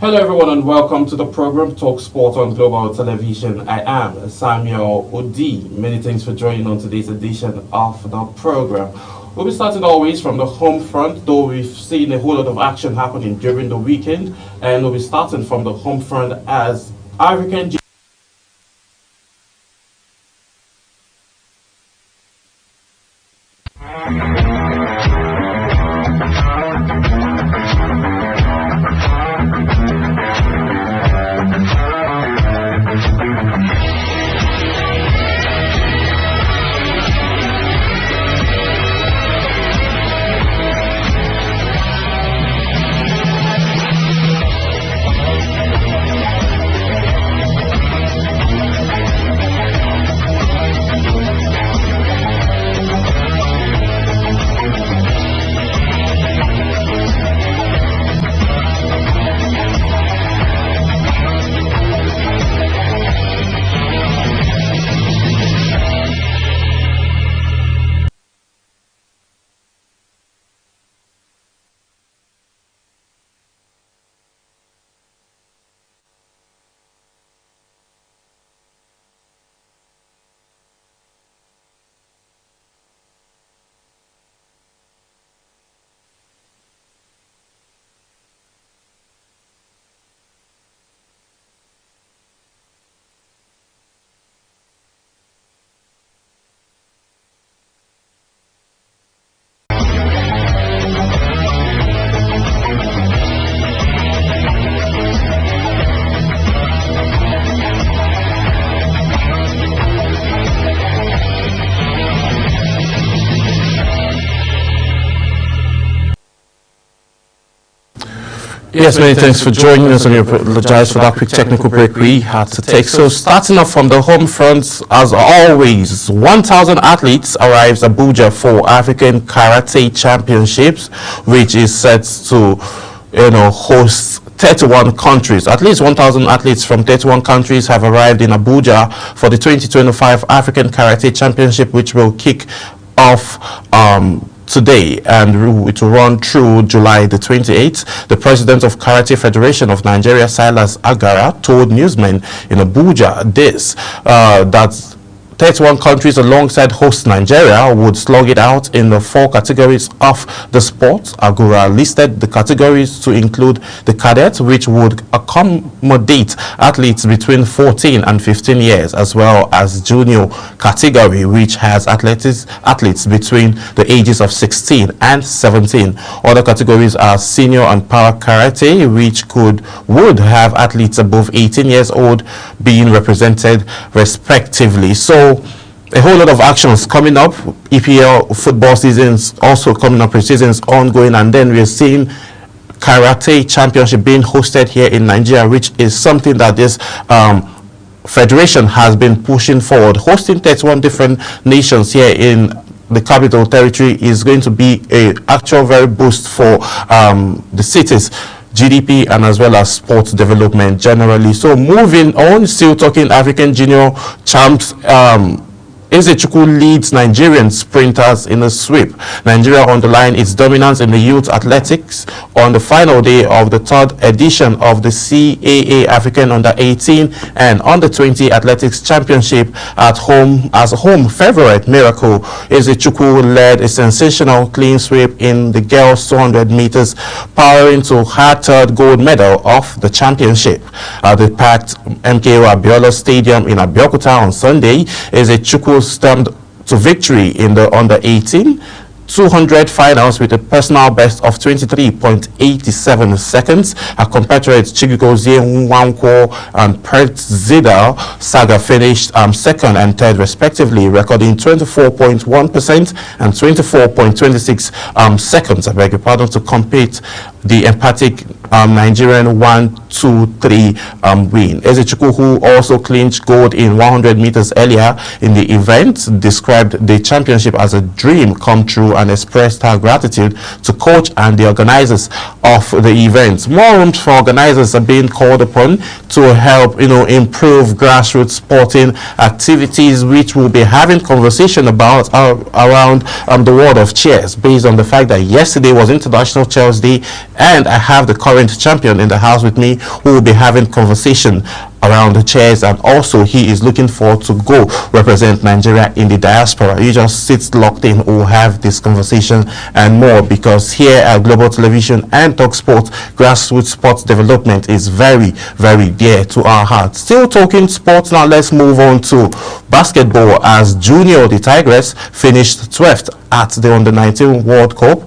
Hello everyone and welcome to the program Talk Sport on Global Television. I am Samuel Odi. Many thanks for joining on today's edition of the program. We'll be starting always from the home front, though we've seen a whole lot of action happening during the weekend, and we'll be starting from the home front as African Yes, many thanks for joining us, and we apologize for that quick technical break we had to take. So starting off from the home front, as always, 1,000 athletes arrives Abuja for African Karate Championships, which is set to, host 31 countries. At least 1,000 athletes from 31 countries have arrived in Abuja for the 2025 African Karate Championship, which will kick off today, and it will run through July the 28th. The president of Karate Federation of Nigeria, Silas Agara, told newsmen in Abuja this, that 31 countries alongside host Nigeria would slug it out in the 4 categories of the sport. Agura listed the categories to include the cadets, which would accommodate athletes between 14 and 15 years, as well as junior category, which has athletes between the ages of 16 and 17. Other categories are senior and para karate, which would have athletes above 18 years old being represented respectively. So a whole lot of actions coming up. EPL football seasons also coming up, pre-seasons ongoing, and then we're seeing Karate Championship being hosted here in Nigeria, which is something that this federation has been pushing forward. Hosting 31 different nations here in the capital territory is going to be a actual very boost for the city's GDP and as well as sports development generally. So moving on, still talking African Junior Champs, Ezechukwu leads Nigerian sprinters in a sweep. Nigeria underlined its dominance in the youth athletics on the final day of the 3rd edition of the CAA African Under-18 and Under-20 Athletics Championship at home. As a home favorite, Miracle Ezechukwu led a sensational clean sweep in the girls 200 meters, powering to her 3rd gold medal of the championship. At the packed MKO Abiola Stadium in Abeokuta on Sunday, Ezechukwu stamped to victory in the Under-18 200 finals with a personal best of 23.87 seconds. Her compatriots Chigugozie Nwankwo and Pretzidel Saga finished second and third respectively, recording 24.1% and 24.26 seconds, I beg your pardon, to complete the emphatic Nigerian 1-2-3 win. Ezechukwu, who also clinched gold in 100 meters earlier in the event, described the championship as a dream come true and expressed her gratitude to coach and the organizers of the event. More rooms for organizers are being called upon to help, improve grassroots sporting activities, which we'll be having conversation about around the world of chess, based on the fact that yesterday was International Chess Day, and I have the current champion in the house with me who will be having conversation around the chairs, and also he is looking forward to go represent Nigeria in the diaspora. You just sit locked in, we'll have this conversation and more, because here at Global Television and Talk Sports, grassroots sports development is very, very dear to our hearts. Still talking sports now, let's move on to basketball, as Junior the Tigress finished 12th at the Under-19 World Cup,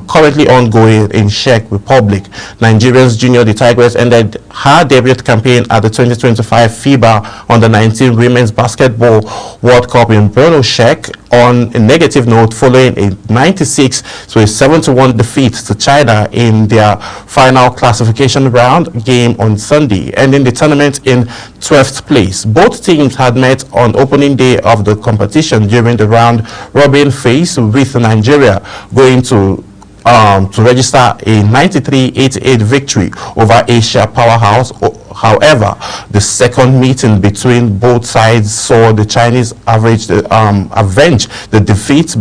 currently ongoing in Czech Republic. Nigeria's Junior the Tigress ended her debut campaign at the 2025 FIBA Under-19 Women's Basketball World Cup in Brno, Czech on a negative note, following a 96-71 defeat to China in their final classification round game on Sunday, ending the tournament in 12th place. Both teams had met on opening day of the competition during the round-robin phase, with Nigeria going to register a 93-88 victory over Asia powerhouse. However, the second meeting between both sides saw the Chinese avenge the defeat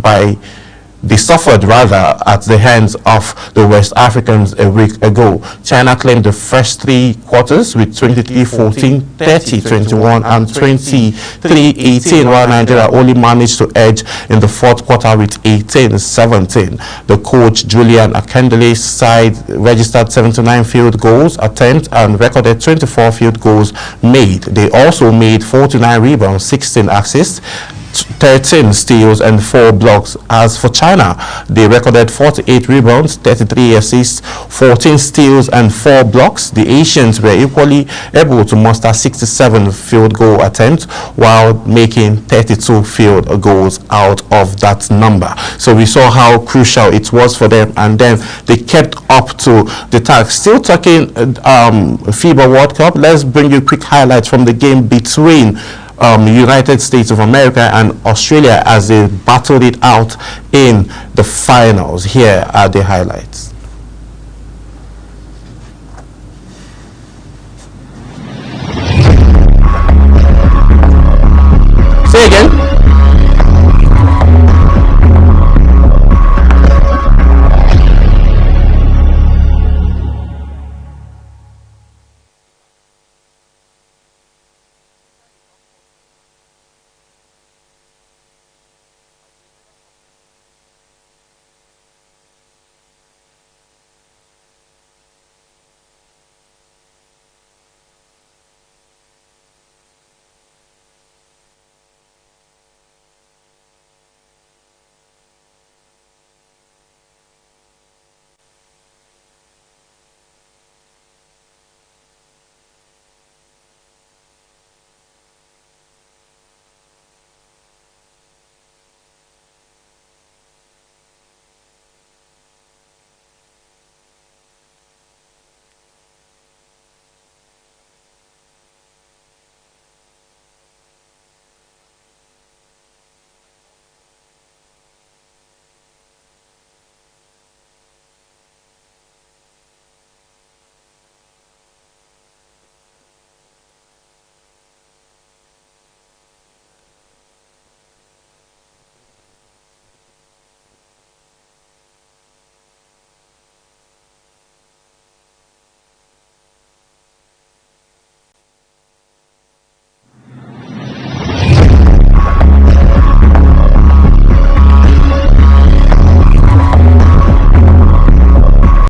they suffered at the hands of the West Africans a week ago. China claimed the first three quarters with 23-14, 30-21 and 23-18, while Nigeria only managed to edge in the fourth quarter with 18-17. The coach Julian Akindele's side registered 79 field goals attempts and recorded 24 field goals made. They also made 49 rebounds, 16 assists, 13 steals and 4 blocks. As for China, they recorded 48 rebounds, 33 assists, 14 steals and 4 blocks. The Asians were equally able to muster 67 field goal attempts while making 32 field goals out of that number. So we saw how crucial it was for them, and then they kept up to the task. Still talking FIBA World Cup, let's bring you quick highlights from the game between United States of America and Australia as they battled it out in the finals. Here are the highlights.